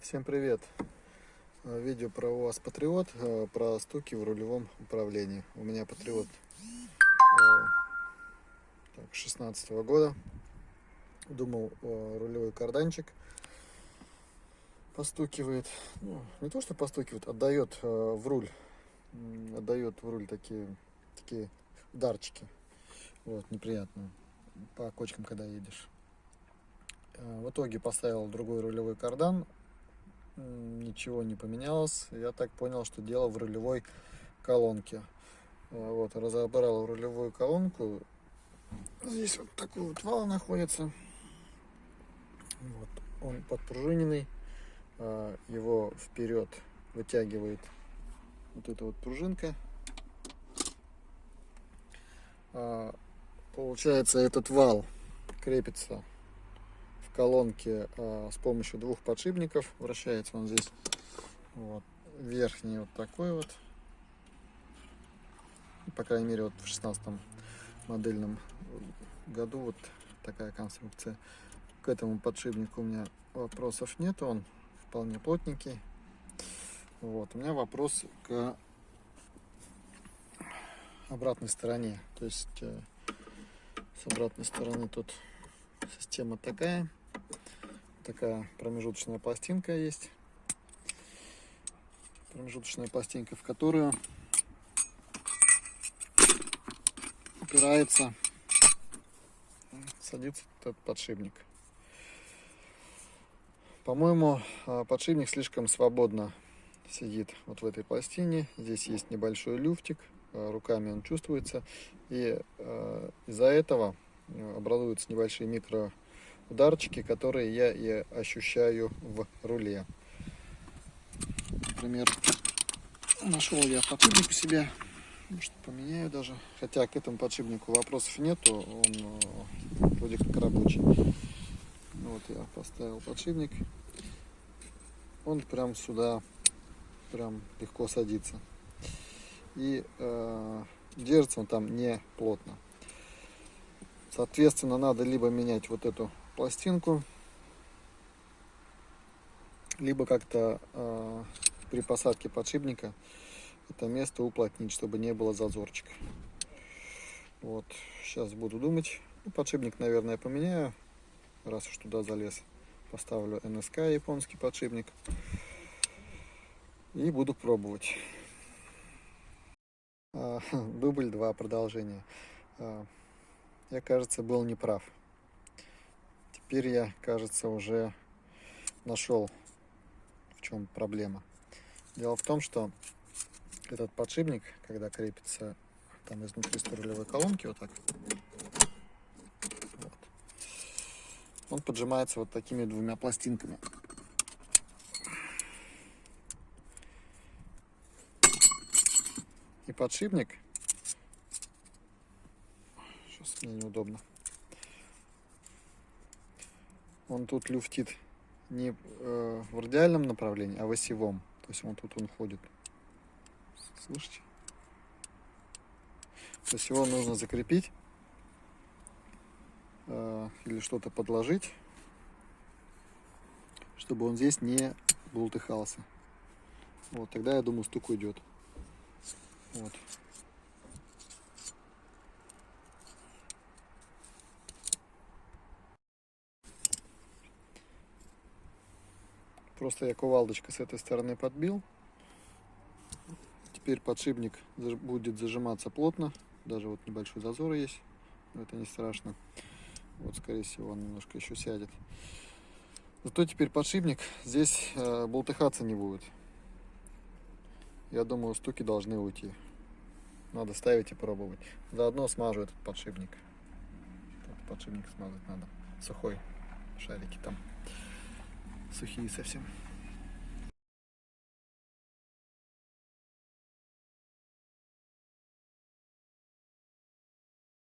Всем привет! Видео про УАЗ Патриот, про стуки в рулевом управлении. У меня Патриот 16-го года. Думал, рулевой карданчик постукивает. Ну, не то, что постукивает, отдает в руль. Отдает в руль такие ударчики. Вот, неприятно. По кочкам, когда едешь. В итоге поставил другой рулевой кардан. Ничего не поменялось. Я так понял, что дело в рулевой колонке. Вот, разобрал рулевую колонку. Здесь вот такой вот вал находится. Вот, он подпружиненный. Его вперед вытягивает вот эта вот пружинка. Получается, этот вал крепится в колонке с помощью двух подшипников. Вращается он здесь. Вот. Верхний вот такой вот. По крайней мере, вот в 16-м модельном году вот такая конструкция. К этому подшипнику у меня вопросов нет, он вполне плотненький. Вот. У меня вопрос к обратной стороне. То есть с обратной стороны тут система такая промежуточная пластинка есть. Промежуточная пластинка, в которую упирается, садится этот подшипник. По-моему, подшипник слишком свободно сидит вот в этой пластине. Здесь есть небольшой люфтик, руками он чувствуется, и из-за этого образуются небольшие микроударчики, которые я и ощущаю в руле. Например, нашел я подшипник у себя, может, поменяю даже, хотя к этому подшипнику вопросов нету, он вроде как рабочий. Вот я поставил подшипник, он прям сюда прям легко садится, и держится он там не плотно. Соответственно, надо либо менять вот эту пластинку, либо как-то при посадке подшипника это место уплотнить, чтобы не было зазорчика. Вот, сейчас буду думать. Подшипник, наверное, поменяю, раз уж туда залез. Поставлю НСК, японский подшипник, и буду пробовать. Дубль 2, продолжение. Я, кажется, был неправ. Теперь я, кажется, уже нашел, в чем проблема. Дело в том, что этот подшипник, когда крепится там изнутри рулевой колонки, вот так, вот, он поджимается вот такими двумя пластинками. И подшипник, сейчас мне неудобно, он тут люфтит не в радиальном направлении, а в осевом. То есть вот тут он ходит. Слышите? То есть его нужно закрепить или что-то подложить, чтобы он здесь не бултыхался. Вот тогда, я думаю, стук уйдет. Вот. Просто я кувалдочкой с этой стороны подбил. Теперь подшипник будет зажиматься плотно. Даже вот небольшой зазор есть. Но это не страшно. Вот, скорее всего, он немножко еще сядет. Зато теперь подшипник здесь болтыхаться не будет. Я думаю, стуки должны уйти. Надо ставить и пробовать. Заодно смажу этот подшипник. Этот подшипник смазать надо. Сухой. Шарики там сухие совсем.